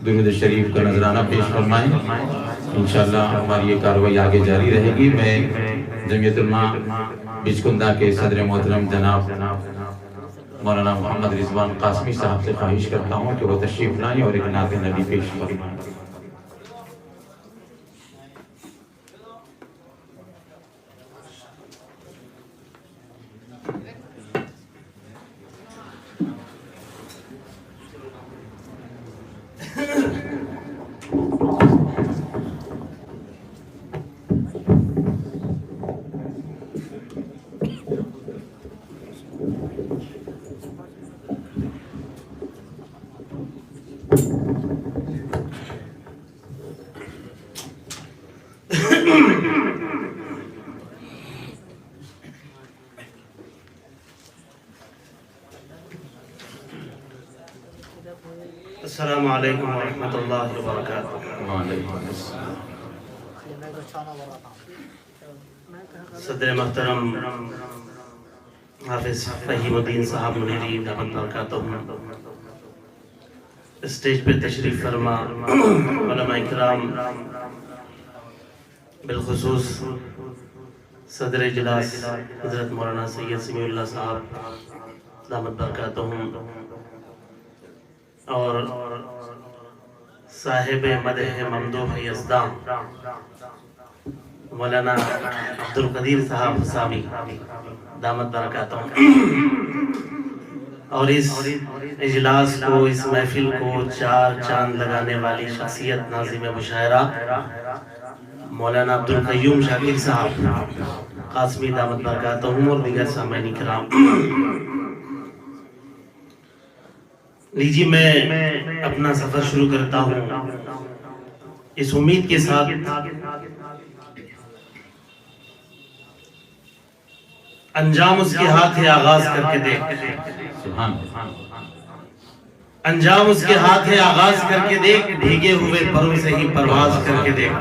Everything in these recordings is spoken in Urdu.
درود شریف کا نذرانہ پیش فرمائیں۔ انشاءاللہ ہماری یہ کارروائی آگے جاری رہے گی۔ میں جمعیت علماء بچکندہ کے صدر محترم جناب مولانا محمد رضوان قاسمی صاحب سے خواہش کرتا ہوں کہ وہ تشریف لائیں اور ایک نعت نبی پیش فرمائیں۔ السلام علیکم ورحمۃ اللہ وبرکاتہ۔ صدر محترم حافظ فہیم الدین صاحب منیری دامت برکاتہ، اسٹیج پہ تشریف فرما علماء کرام، بالخصوص صدر اجلاس حضرت مولانا سید سمیع اللہ صاحب دامت برکاتہ، اور صاحب مدح ممدوح یزدان مولانا عبدالقدیر صاحب حسامی دامت برکاتہ، اور اس اجلاس کو، اس محفل کو چار چاند لگانے والی شخصیت ناظم مشاعرہ مولانا عبدالقیوم شاکر صاحب قاسمی دامت برکاتہ اور دیگر سامعین کرام، لیجیے میں اپنا سفر شروع کرتا ہوں اس امید کے ساتھ انجام اس کے ہاتھ ہے آغاز کر کے دیکھ، انجام اس کے ہاتھ ہے آغاز کر کے دیکھ، بھیگے ہوئے پروں سے ہی پرواز کر کے دیکھ،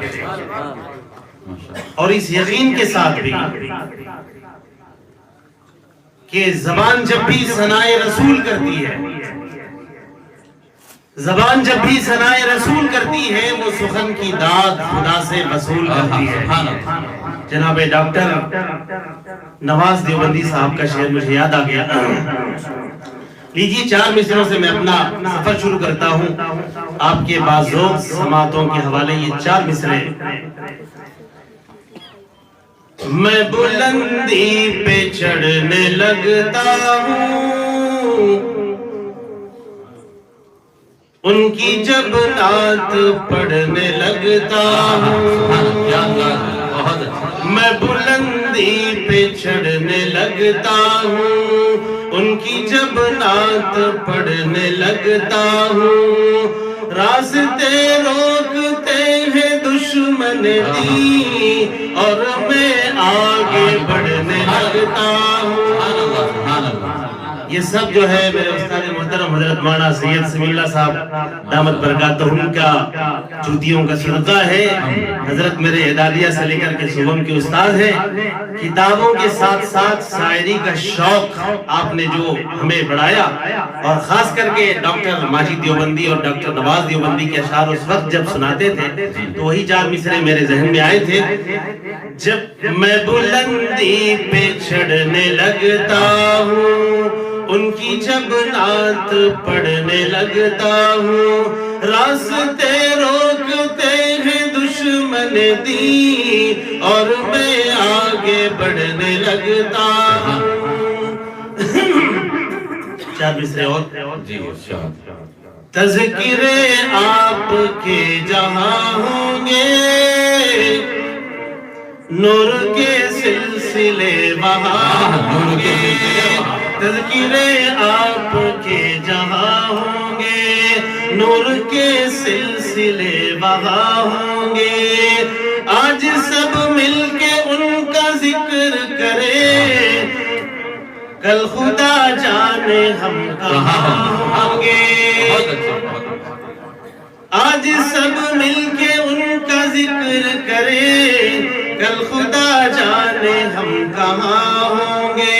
اور اس یقین کے ساتھ بھی کہ زبان جب بھی ثنائے رسول کرتی ہے، زبان جب بھی ثنائے رسول کرتی ہے، وہ سخن کی داد خدا سے وصول کرتی ہے۔ جناب ڈاکٹر نواز دیوبندی صاحب کا شعر مجھے یاد آ گیا، لیجیے چار مصروں سے میں اپنا سفر شروع کرتا ہوں آپ کے باذوق سماعتوں کے حوالے۔ یہ چار مصرے: میں بلندی پہ چڑھنے لگتا ہوں، ان کی جب نعت پڑھنے لگتا ہوں، میں بلندی پہ چڑھنے لگتا ہوں، ان کی جب نعت پڑھنے لگتا ہوں، راستے روکتے ہیں دشمن دی اور میں آگے بڑھنے لگتا ہوں۔ یہ سب جو ہے میرے استاد محترم حضرت مولانا سید سمیع اللہ صاحب دامت برکاتہ ان کا جوتیوں کا صدقہ ہے۔ حضرت میرے اعدادیہ سے لے کر کے صوبم کے استاد ہیں۔ کتابوں کے ساتھ ساتھ شاعری کا شوق آپ نے جو ہمیں بڑھایا، اور خاص کر کے ڈاکٹر ماجد دیوبندی اور ڈاکٹر نواز دیوبندی کے اشعار اس وقت جب سناتے تھے تو وہی چار مصرے میرے ذہن میں آئے تھے: جب میں بلندی پہ چڑھنے لگتا ہوں، ان کی جب نعت پڑھنے لگتا ہوں، راستے روکتے ہیں دشمن دی اور میں آگے بڑھنے لگتا ہوں۔ چار مصرے اور تذکرے آپ کے جہاں ہوں گے، نور کے سلسلے وہاں ہوں گے، تذکرے آپ کے جہاں ہوں گے، نور کے سلسلے وہاں ہوں گے، آج سب مل کے ان کا ذکر کرے، کل خدا جانے ہم کہاں ہوں گے، آج سب مل کے ان کا ذکر کرے، کل خدا جانے ہم کہاں ہوں گے۔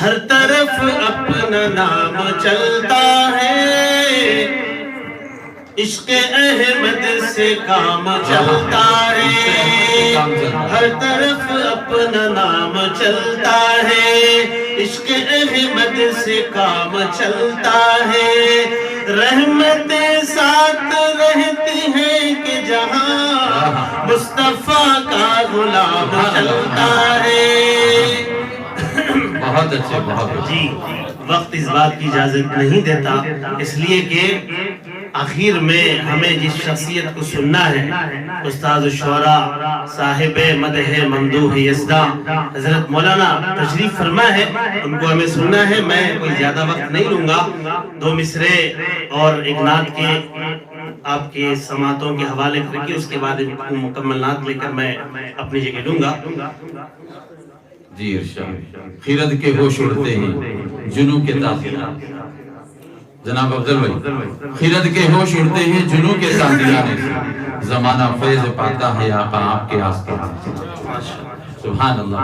ہر طرف اپنا نام چلتا ہے، عشق احمد سے کام چلتا ہے، ہر طرف اپنا نام چلتا ہے، عشق احمد سے کام چلتا ہے، رحمتیں ساتھ رہتی ہیں کہ جہاں مصطفیٰ کا غلام چلتا ہے۔ بہت اچھے، بہت اچھے۔ جی وقت اس بات کی اجازت نہیں دیتا، اس لیے کہ آخر میں ہمیں جس شخصیت کو سننا ہے، استاد الشعراء صاحب مدح ممدوح یزداں حضرت مولانا تشریف فرما ہے، ان کو ہمیں سننا ہے۔ میں کوئی زیادہ وقت نہیں لوں گا، 2 مصرے اور ایک نعت کے آپ کے سماعتوں کے حوالے کر کے اس کے بعد مکمل نعت لے کر میں اپنی جگہ لوں گا۔ جی ارشاد۔ خیرت کے ہوش اڑتے ہیں جنوں کے تاثیرات، جناب افضل بھائی، خیرت کے ہوش اڑتے ہیں جنوں کے تاثیرات، زمانہ فیض پاتا ہے آقا آپ کے آستانے۔ سبحان اللہ۔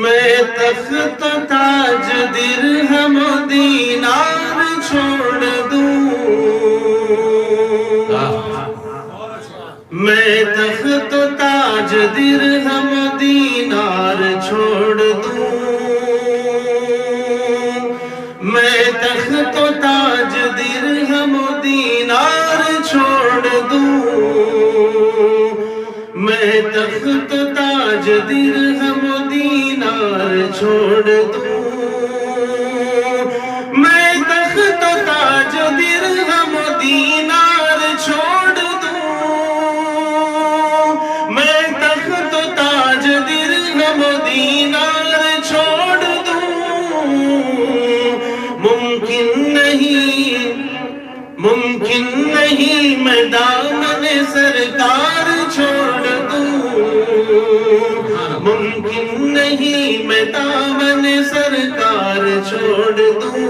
میں تخت تاج درہم دینار چھوڑ دوں، میں تخت تاج درہم دینار چھوڑ دوں، میں تخت تاج درہم دینار چھوڑ دوں، میں تخت تاج درہم دینار چھوڑ دوں، میں تخت تاج درہم دینار چھوڑ دوں، میں تخت تاج درہم دینار چھوڑ دوں، ممکن نہیں میں دامن سرکار چھوڑ دوں، ممکن نہیں میں دامن سرکار چھوڑ دوں،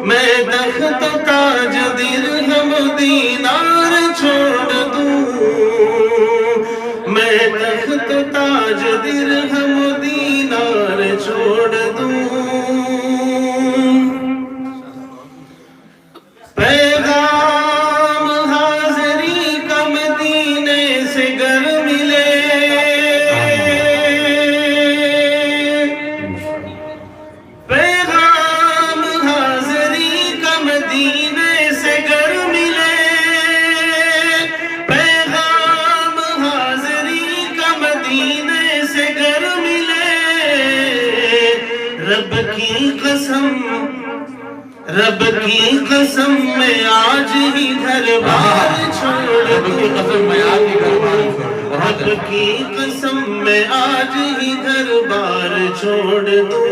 میں تخت تاج درہم دینار چھوڑ دوں، میں تخت تاج درہم دینار چھوڑ دوں۔ پیغام حاضری کا مدینے سے گر ملے، پیغام حاضری کا مدینے سے گر ملے، پیغام حاضری کا مدینے سے گر ملے، رب کی قسم میں آج ہی گھر بار چھوڑ دوں، رب کی قسم میں آج ہی گھر بار چھوڑ دوں،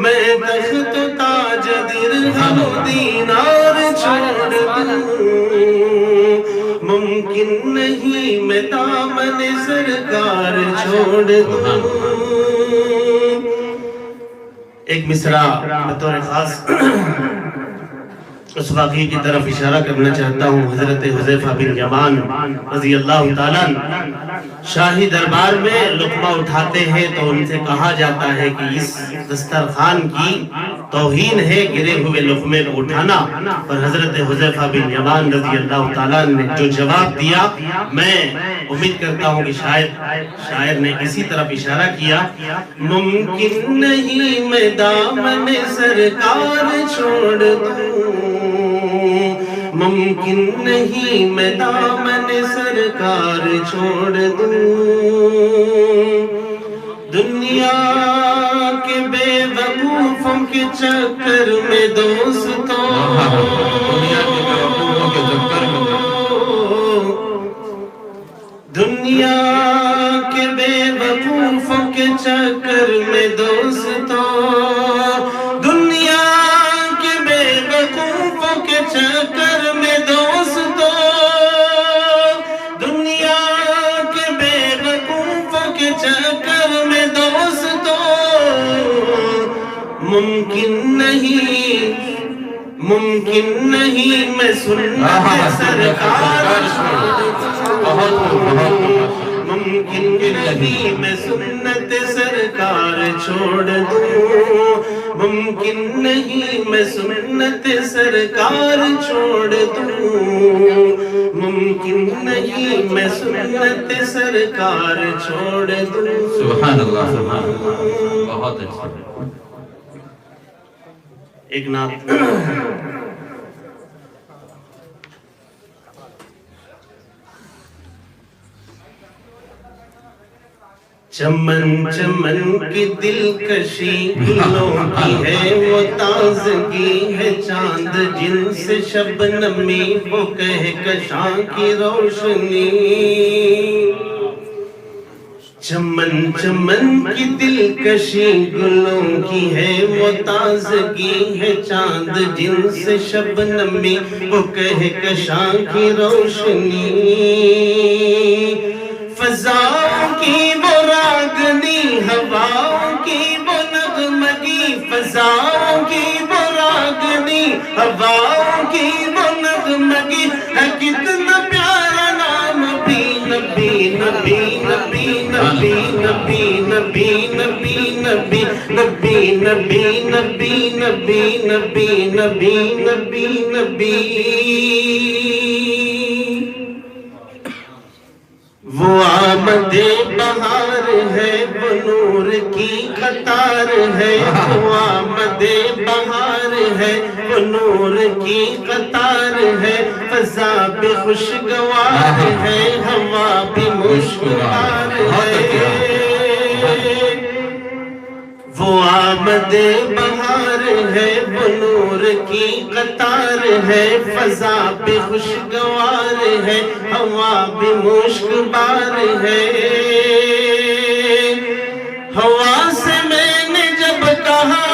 میں تخت تاج درہم دینار چھوڑ دوں، ممکن نہیں میں دامن سرکار چھوڑ دوں۔ ایک مصرع بطور خاص اس واقعے کی طرف اشارہ کرنا چاہتا ہوں۔ حضرت حذیفہ بن یمان رضی اللہ تعالیٰ شاہی دربار میں لقمہ اٹھاتے ہیں تو ان سے کہا جاتا ہے کہ اس دسترخوان کی توہین ہے گرے ہوئے لقمے کو اٹھانا، اور حضرت حذیفہ بن یمان رضی اللہ تعالیٰ نے جو جواب دیا، میں امید کرتا ہوں کہ شاعر نے اسی طرف اشارہ کیا، ممکن نہیں میں دامن سرکار چھوڑ دوں، ممکن نہیں میں دامن سرکار چھوڑ دوں، دنیا کے بے وقوفوں کے چکر میں دوستوں، دنیا کے بے وقوفوں کے چکر میں دوستوں، دنیا کے بے وقوفوں کے چکر میں دوستوں، دنیا کے بے وقوفوں کے چکر میں دوستوں، ممکن نہیں میں سنت سرکار چھوڑ دوں، ممکن نہیں میں سنت سرکار چھوڑ دوں، ممکن نہیں میں سنت سرکار چھوڑ دوں، ممکن نہیں میں سنت سرکار چھوڑ دوں۔ سبحان اللہ، سبحان اللہ، بہت اچھا۔ ایک نعت چمن چمن کی دلکشی گلوں کی ہے وہ تازگی ہے، چاند جن سے شبنمی وہ کہکشاں کی روشنی۔ چمن چمن کی دلکشی گلوں کی ہے وہ تازگی ہے، چاند جن سے شبنمی وہ کہکشاں کی روشنی۔ فضاؤں کی وہ راگنی، ہواؤں کی وہ نغمگی، فضاؤں کی وہ راگنی، ہواؤں کی وہ نغمگی، ہے کتنا پیارا نام بھی نبی نبی نبی نبی نبی نبی نبی نبی نبی نبی نبی نبی نبی نبی نبی نبی۔ وہ آمد بہار ہے، وہ نور کی قطار ہے، وہ آمد بہار ہے، وہ نور کی قطار ہے، فضا بھی خوشگوار ہے، ہوا بھی مشکبار ہے۔ وہ آمد بہار ہے، وہ نور کی قطار ہے، فضا بھی خوشگوار ہے، ہوا بھی مشکبار ہے۔ ہوا سے میں نے جب کہا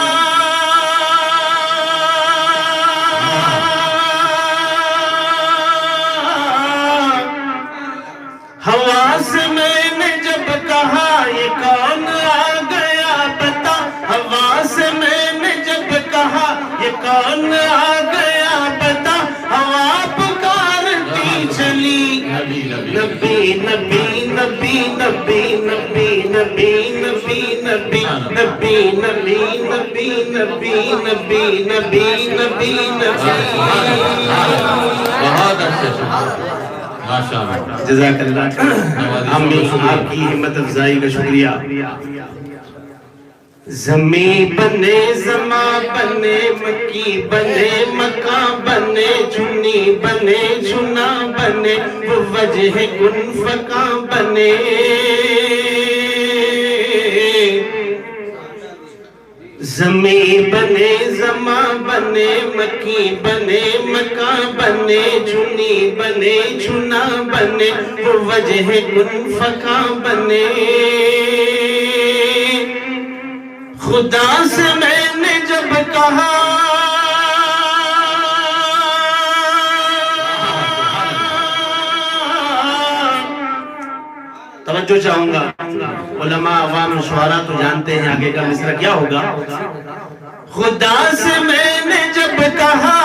ہوا سے میں نے جب کہا یہ کون آ گیا بتا، ہوا سے میں نے جب کہا یہ کون آ گیا بتا، ہوا پکارتی چلی نبی نبی نبی نبی نبی نبی نبی نبی نبی نبی نبی نبی نبی نبی نبی بہت اچھا، ماشاءاللہ، جزاک اللہ۔ ہم بھی آپ کی ہمت افزائی کا شکریہ۔ زمین بنے زماں بنے، مکی بنے مکہ بنے، چنی بنے چنا بنے، وہ وجہ کن فکا بنے۔ زمین بنے زماں بنے، مکی بنے مکہ بنے، چنی بنے چنا بنے، وہ وجہ کن فکا بنے۔ خدا سے میں نے جب کہا توجہ چاہوں گا، علماء عوام شعراء تو جانتے ہیں آگے کا مصرع کیا ہوگا۔ خدا سے میں نے جب کہا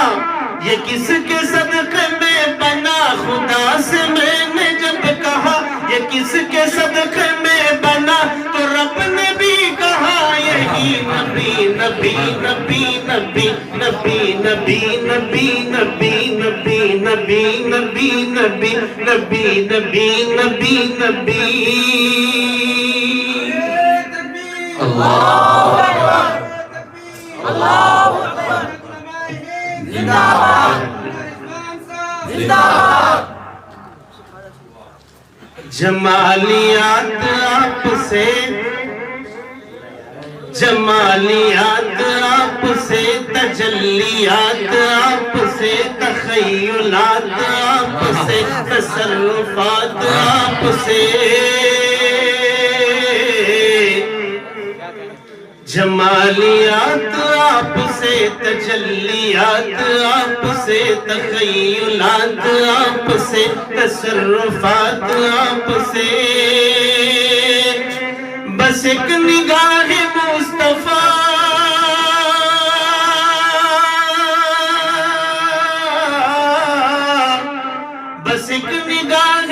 یہ کس کے صدقے میں بنا، خدا سے میں نے جب کہا یہ کس کے صدقے میں بنا، تو رب نے بھی کہا یہی نبی نبی نبی نبی نبی نبی نبی نبی نبی نبی نبی نبی نبی نبی نبی نبی۔ اللہ اللہ زندہ باد زندہ باد۔ جمالیات آپ سے، جمالیات آپ سے، تجلیات آپ سے، تخیلات آپ سے، تصرفات آپ سے۔ جمالیات آپ سے، تجلیات آپ سے، تخیلات آپ سے، تصرفات آپ سے۔ بس ایک نگاہ مصطفیٰ بس ایک نگاہ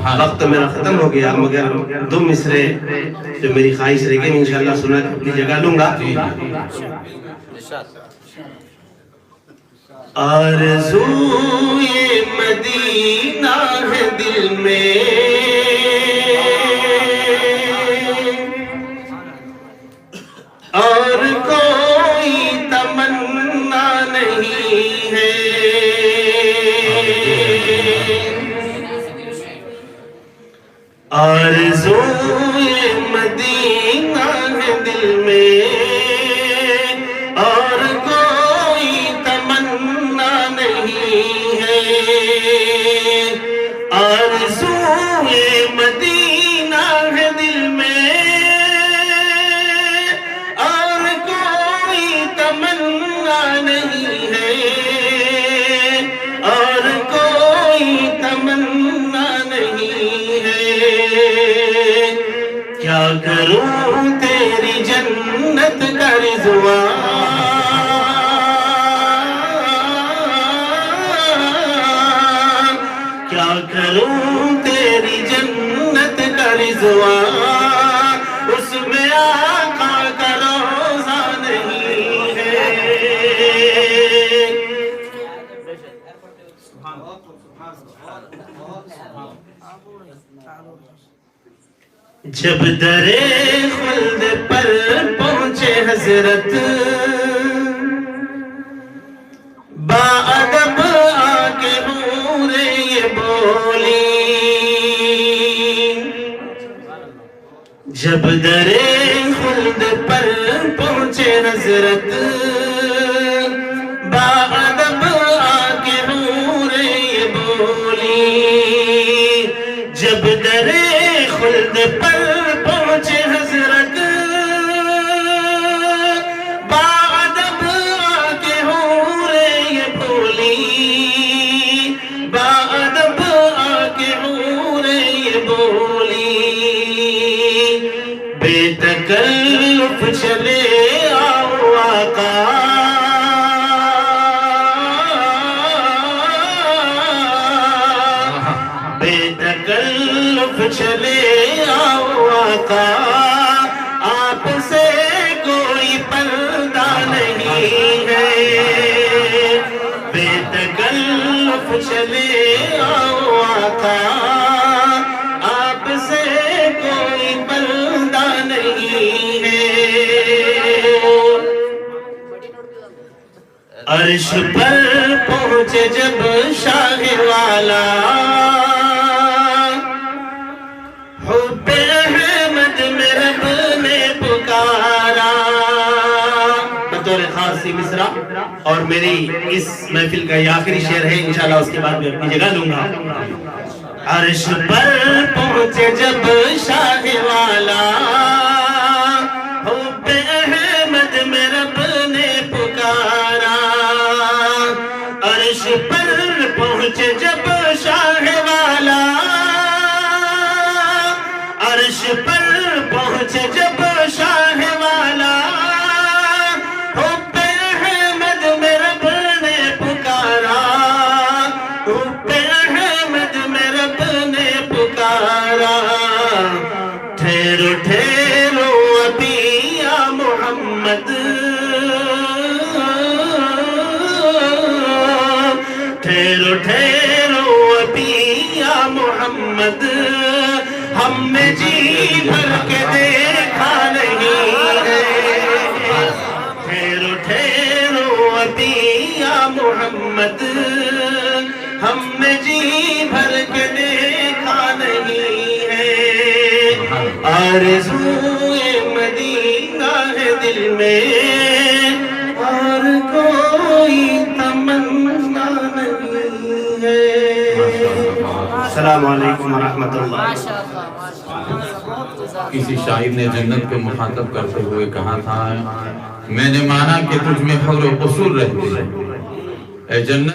وقت تو میرا ختم ہو گیا، مگر 2 مصرے جو میری خواہش رہ گئی انشاءاللہ سنا کے اپنی جگہ لوں گا. آرزوئے مدینہ ہے دل میں، اور کوئی تمنا نہیں ہے. آرزوئے مدینہ ہے دل میں، اور کوئی تمنا نہیں ہے. آرزوئے مدینہ ہے دل میں، اور کوئی تمنا نہیں ہے، اور کوئی تمنا نہیں ہے. کیا کروں تیری جنت کا رضوان، کیا کروں تیری جنت کا رضوان، اس میں آقا کا روضہ نہیں ہے. جب درے خلد پر پہنچے حضرت، با ادب آکے حوریں یہ بولی. جب درے خلد پر پہنچے حضرت، با ادب آکے حوریں یہ بولی. جب درے خلد پر پہنچے حضرت، با ادب آکے حوریں یہ بولی. با ادب آکے حوریں یہ بولی. بے تکلف چلے آؤ آقا، بے تکلف چلے آؤ آقا. آپ سے کوئی پردہ نہیں ہے. بے تکلف چلے آؤ آقا، آپ سے کوئی پردہ نہیں ہے. عرش پر پہنچے جب شاہ والا، حب احمد میں رب نے پکارا. بطور خاص سی مصرع اور میری اس محفل کا یہ آخری شعر ہے، انشاءاللہ اس کے بعد میں اپنی جگہ لوں گا. عرش پر پہنچے جب شاہ والا، حب احمد میں رب نے پکارا. عرش پر پہنچے جب شاہ والا، عرش پر پہنچے جب شاہ والا، حب احمد میں رب نے پکارا. حب احمد میں رب نے پکارا. ٹھہرو ٹھہرو ابھی یا محمد، ٹھہرو ٹھہرو ابھی یا محمد، ہم نے جی بھر کے دیکھا نہیں ہے. ٹھہرو ٹھہرو ابھی یا محمد، ہم نے جی بھر کے دیکھا نہیں ہے. آرزوئے مدینہ ہے دل میں، اور کوئی تمنا نہیں ہے. السلام علیکم ورحمۃ اللہ. کسی شاعر نے جنت کو مخاطب کرتے ہوئے کہا تھا، میں نے مانا کہ تجھ میں حور و قصور رہتے ہیں اے جنت.